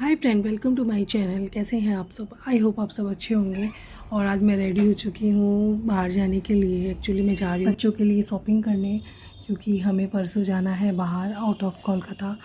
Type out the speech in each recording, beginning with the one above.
Hi friend, welcome to my channel. कैसे हैं आप सब? आई होप आप सब अच्छे होंगे। और आज मैं रेडी हो चुकी हूँ बाहर जाने के लिए। एक्चुअली मैं जा रही हूँ बच्चों के लिए शॉपिंग करने, क्योंकि हमें परसों जाना है बाहर आउट ऑफ कोलकाता।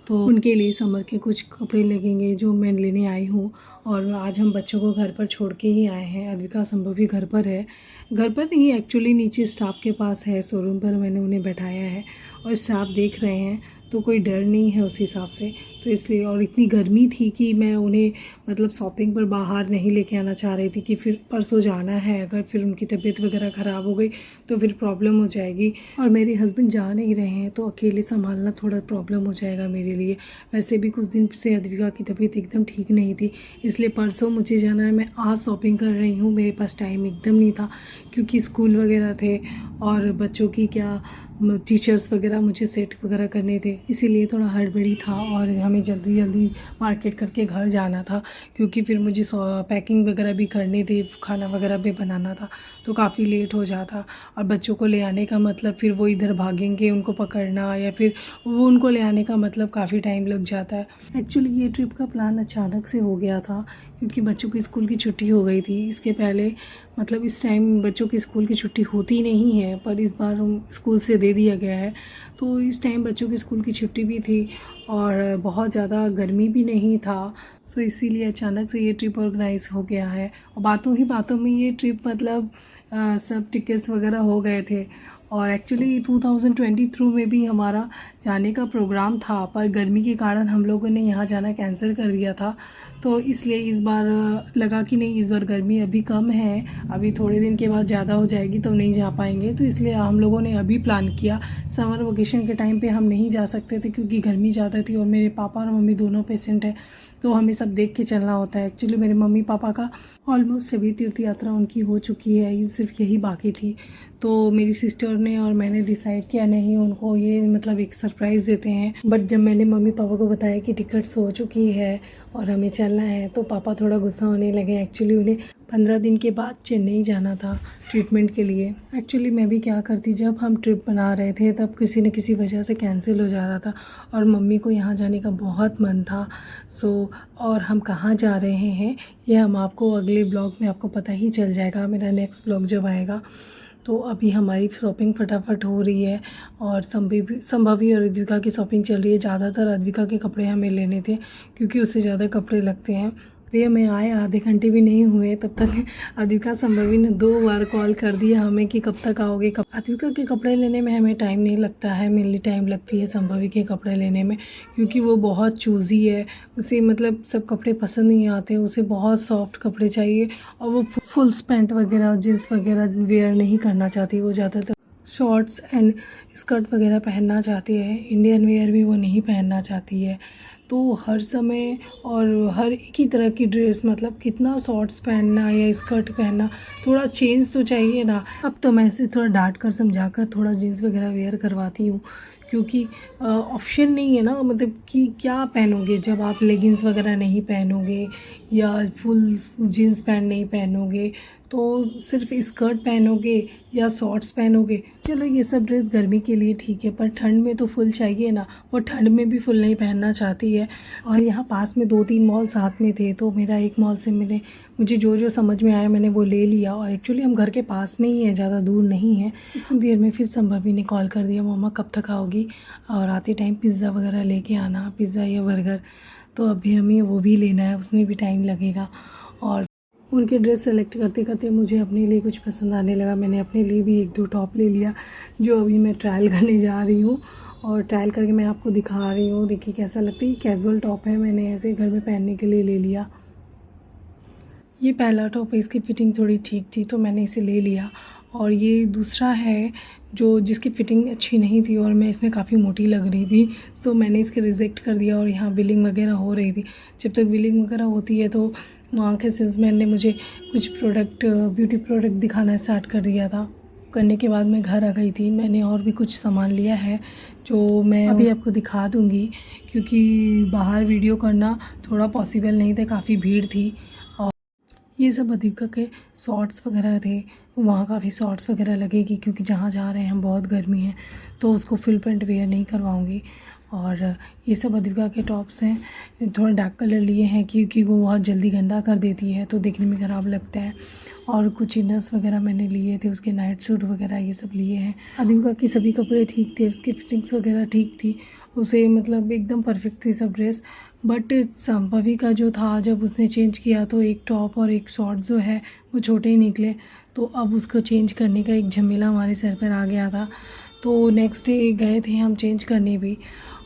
तो उनके लिए समर के कुछ कपड़े लगेंगे जो मैं लेने आई हूँ। और आज हम बच्चों को घर पर छोड़ के ही आए हैं। अद्विका संभव भी घर पर है। घर पर नहीं, एक्चुअली नीचे स्टाफ के पास है, शोरूम पर मैंने उन्हें बैठाया है और स्टाफ देख रहे हैं, तो कोई डर नहीं है उस हिसाब से। तो इसलिए, और इतनी गर्मी थी कि मैं उन्हें मतलब शॉपिंग पर बाहर नहीं लेके आना चाह रही थी कि फिर परसों जाना है, अगर फिर उनकी तबीयत वगैरह ख़राब हो गई तो फिर प्रॉब्लम हो जाएगी। और मेरे हस्बैंड जा नहीं रहे हैं तो अकेले संभालना थोड़ा प्रॉब्लम हो जाएगा मेरे लिए। वैसे भी कुछ दिन से अद्विका की तबीयत एकदम ठीक नहीं थी, इसलिए परसों मुझे जाना है। मैं आज शॉपिंग कर रही हूँ, मेरे पास टाइम एकदम नहीं था क्योंकि स्कूल वगैरह थे और बच्चों की क्या टीचर्स वगैरह मुझे सेट वगैरह करने थे, इसीलिए थोड़ा हड़बड़ी था और हमें जल्दी जल्दी मार्केट करके घर जाना था, क्योंकि फिर मुझे पैकिंग वगैरह भी करनी थी, खाना वगैरह भी बनाना था, तो काफ़ी लेट हो जाता। और बच्चों को ले आने का मतलब फिर वो इधर भागेंगे, उनको पकड़ना या फिर वो उनको ले आने का मतलब काफ़ी टाइम लग जाता है। एक्चुअली ये ट्रिप का प्लान अचानक से हो गया था क्योंकि बच्चों की स्कूल की छुट्टी हो गई थी। इसके पहले मतलब इस टाइम बच्चों की स्कूल की छुट्टी होती नहीं है, पर इस बार स्कूल से दे दिया गया है, तो इस टाइम बच्चों की स्कूल की छुट्टी भी थी और बहुत ज़्यादा गर्मी भी नहीं था। सो इसीलिए अचानक से ये ट्रिप ऑर्गेनाइज हो गया है। और बातों ही बातों में ये ट्रिप मतलब सब टिकट्स वगैरह हो गए थे। और एक्चुअली 2023 में भी हमारा जाने का प्रोग्राम था, पर गर्मी के कारण हम लोगों ने यहाँ जाना कैंसिल कर दिया था। तो इसलिए इस बार लगा कि नहीं, इस बार गर्मी अभी कम है, अभी थोड़े दिन के बाद ज़्यादा हो जाएगी तो नहीं जा पाएंगे, तो इसलिए हम लोगों ने अभी प्लान किया। समर वेकेशन के टाइम पे हम नहीं जा सकते थे क्योंकि गर्मी ज़्यादा थी और मेरे पापा और मम्मी दोनों पेशेंट हैं, तो हमें सब देख के चलना होता है। एक्चुअली मेरे मम्मी पापा का ऑलमोस्ट सभी तीर्थ यात्रा उनकी हो चुकी है, ये सिर्फ यही बाकी थी। तो मेरी सिस्टर ने और मैंने डिसाइड किया नहीं, उनको ये मतलब एक सरप्राइज़ देते हैं। बट जब मैंने मम्मी पापा को बताया कि टिकट्स हो चुकी है और हमें चलना है, तो पापा थोड़ा गुस्सा होने लगे। एक्चुअली उन्हें 15 दिन के बाद चेन्नई जाना था ट्रीटमेंट के लिए। एक्चुअली मैं भी क्या करती, जब हम ट्रिप बना रहे थे तब किसी न किसी वजह से कैंसिल हो जा रहा था और मम्मी को यहाँ जाने का बहुत मन था। और हम कहाँ जा रहे हैं ये हम आपको अगले ब्लॉग में आपको पता ही चल जाएगा, मेरा नेक्स्ट ब्लॉग जब आएगा। तो अभी हमारी शॉपिंग फटाफट हो रही है और संभवी और अद्विका की शॉपिंग चल रही है। ज़्यादातर अद्विका के कपड़े हमें लेने थे क्योंकि उससे ज़्यादा कपड़े लगते हैं। भैया मैं आए आधे घंटे भी नहीं हुए तब तक अद्विका संभवी ने 2 बार कॉल कर दिया हमें कि कब तक आओगे। अद्विका के कपड़े लेने में हमें टाइम नहीं लगता है, मेनली टाइम लगती है संभवी के कपड़े लेने में, क्योंकि वो बहुत चूज़ी है। उसे मतलब सब कपड़े पसंद नहीं आते, उसे बहुत सॉफ्ट कपड़े चाहिए और वो फुल पैंट वगैरह जीन्स वगैरह वेयर नहीं करना चाहती। वो ज़्यादातर शॉर्ट्स एंड स्कर्ट वगैरह पहनना चाहती है, इंडियन वेयर भी वो नहीं पहनना चाहती है। तो हर समय और हर एक ही तरह की ड्रेस, मतलब कितना शॉर्ट्स पहनना या स्कर्ट पहनना, थोड़ा चेंज तो चाहिए ना। अब तो मैं इसे थोड़ा डांट कर समझा कर थोड़ा जीन्स वगैरह वेयर करवाती हूँ, क्योंकि ऑप्शन नहीं है ना, मतलब कि क्या पहनोगे जब आप लेगिंग्स वगैरह नहीं पहनोगे या फुल जीन्स पैंट नहीं पहनोगे, तो सिर्फ स्कर्ट पहनोगे या शॉर्ट्स पहनोगे। चलो ये सब ड्रेस गर्मी के लिए ठीक है, पर ठंड में तो फुल चाहिए ना, वो ठंड में भी फुल नहीं पहनना चाहती है। और यहाँ पास में 2-3 मॉल साथ में थे, तो मेरा एक मॉल से मुझे जो जो समझ में आया मैंने वो ले लिया। और एक्चुअली हम घर के पास में ही हैं, ज़्यादा दूर नहीं है। इतनी देर में फिर संभवी ने कॉल कर दिया, मम्मा कब तक आओगी और आते टाइम पिज़्ज़ा वगैरह लेके आना, पिज़्ज़ा या बर्गर। तो अभी हमें वो भी लेना है, उसमें भी टाइम लगेगा। और उनके ड्रेस सेलेक्ट करते करते मुझे अपने लिए कुछ पसंद आने लगा। मैंने अपने लिए भी 1-2 टॉप ले लिया जो अभी मैं ट्रायल करने जा रही हूँ और ट्रायल करके मैं आपको दिखा रही हूँ। देखिए कैसा लगता है। ये कैजुअल टॉप है, मैंने ऐसे घर में पहनने के लिए ले लिया। ये पहला टॉप है, इसकी फ़िटिंग थोड़ी ठीक थी तो मैंने इसे ले लिया। और ये दूसरा है जो जिसकी फ़िटिंग अच्छी नहीं थी और मैं इसमें काफ़ी मोटी लग रही थी, तो मैंने इसके रिजेक्ट कर दिया। और यहाँ बिलिंग वगैरह हो रही थी, जब तक बिलिंग वगैरह होती है तो वहाँ के सेल्समैन ने मुझे कुछ प्रोडक्ट, ब्यूटी प्रोडक्ट दिखाना स्टार्ट कर दिया था। करने के बाद मैं घर आ गई थी। मैंने और भी कुछ सामान लिया है जो मैं अभी आपको दिखा दूँगी, क्योंकि बाहर वीडियो करना थोड़ा पॉसिबल नहीं था, काफ़ी भीड़ थी। ये सब अद्विका के शॉर्ट्स वगैरह थे, वहाँ काफ़ी शॉर्ट्स वगैरह लगेगी क्योंकि जहाँ जा रहे हैं हम बहुत गर्मी है, तो उसको फुल पैंट वेयर नहीं करवाऊँगी। और ये सब अद्विका के टॉप्स हैं। थोड़ा डार्क कलर लिए हैं क्योंकि वो बहुत जल्दी गंदा कर देती है तो देखने में ख़राब लगता है। और कुछ इनर्स वगैरह मैंने लिए थे, उसके नाइट सूट वगैरह ये सब लिए हैं। अद्विका के सभी कपड़े ठीक थे, उसकी फिटिंग्स वगैरह ठीक थी, उसे मतलब एकदम परफेक्ट थी सब ड्रेस। बट संभवी का जो था, जब उसने चेंज किया तो एक टॉप और एक शॉर्ट जो है वो छोटे ही निकले, तो अब उसको चेंज करने का एक झमेला हमारे सर पर आ गया था। तो नेक्स्ट डे गए थे हम चेंज करने भी।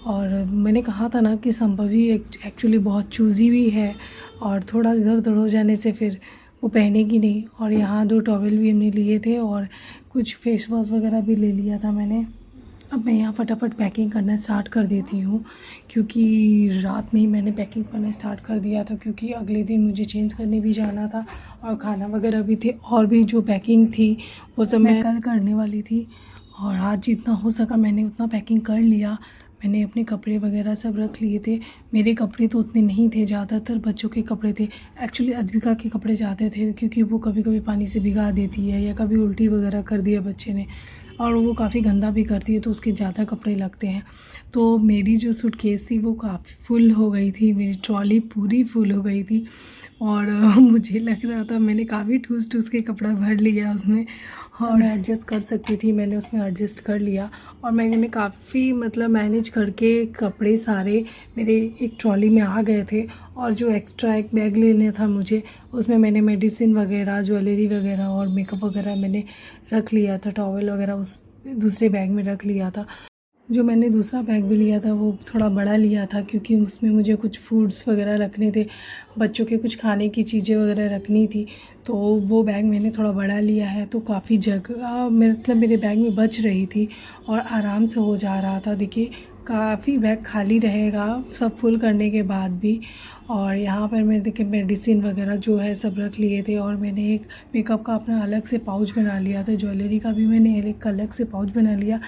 और मैंने कहा था ना कि संभवी एक्चुअली बहुत चूज़ी भी है और थोड़ा इधर उधर हो जाने से फिर वो पहनेगी नहीं। और यहाँ 2 टॉवल भी हमने लिए थे और कुछ फेस वॉश वगैरह भी ले लिया था मैंने। अब मैं यहाँ फटाफट पैकिंग करना स्टार्ट कर देती हूँ क्योंकि रात में ही मैंने पैकिंग करना स्टार्ट कर दिया था, क्योंकि अगले दिन मुझे चेंज करने भी जाना था और खाना वगैरह भी थे और भी जो पैकिंग थी वो सब मैं कल करने वाली थी। और आज जितना हो सका मैंने उतना पैकिंग कर लिया। मैंने अपने कपड़े वगैरह सब रख लिए थे। मेरे कपड़े तो उतने नहीं थे, ज़्यादातर बच्चों के कपड़े थे। एक्चुअली अद्विका के कपड़े ज़्यादा थे क्योंकि वो कभी कभी पानी से भिगा देती है या कभी उल्टी वगैरह कर दिया बच्चे ने, और वो काफ़ी गंदा भी करती है तो उसके ज़्यादा कपड़े लगते हैं। तो मेरी जो सूटकेस थी वो काफ़ी फुल हो गई थी, मेरी ट्रॉली पूरी फुल हो गई थी। और मुझे लग रहा था मैंने काफ़ी ठूस ठूस के कपड़ा भर लिया उसमें, और मैं एडजस्ट कर सकती थी मैंने उसमें एडजस्ट कर लिया। और मैंने काफ़ी मतलब मैनेज करके कपड़े सारे मेरे एक ट्रॉली में आ गए थे। और जो एक्स्ट्रा एक बैग लेना था मुझे, उसमें मैंने मेडिसिन वगैरह, ज्वेलरी वगैरह और मेकअप वगैरह मैंने रख लिया था, टॉवल वगैरह उस दूसरे बैग में रख लिया था। जो मैंने दूसरा बैग भी लिया था वो थोड़ा बड़ा लिया था क्योंकि उसमें मुझे कुछ फूड्स वगैरह रखने थे, बच्चों के कुछ खाने की चीज़ें वगैरह रखनी थी, तो वो बैग मैंने थोड़ा बड़ा लिया है। तो काफ़ी जगह मतलब मेरे बैग में बच रही थी और आराम से हो जा रहा था। देखिए काफ़ी बैग खाली रहेगा सब फुल करने के बाद भी। और यहाँ पर मैं देखिए मेडिसिन वगैरह जो है सब रख लिए थे, और मैंने एक मेकअप का अपना अलग से पाउच बना लिया था, ज्वेलरी का भी मैंने एक अलग से पाउच बना लिया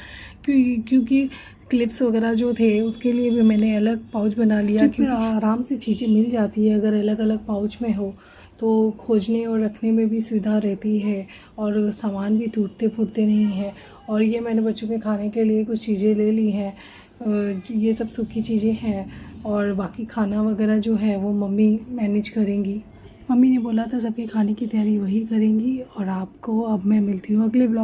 क्योंकि क्लिप्स वगैरह जो थे उसके लिए भी मैंने अलग पाउच बना लिया क्योंकि आराम से चीज़ें मिल जाती है अगर अलग अलग पाउच में हो, तो खोजने और रखने में भी सुविधा रहती है और सामान भी टूटते फूटते नहीं है। और ये मैंने बच्चों के खाने के लिए कुछ चीज़ें ले ली हैं, ये सब सूखी चीज़ें हैं, और बाकी खाना वगैरह जो है वो मम्मी मैनेज करेंगी। मम्मी ने बोला था सबके खाने की तैयारी वही करेंगी। और आपको अब मैं मिलती हूँ अगले ब्लॉग।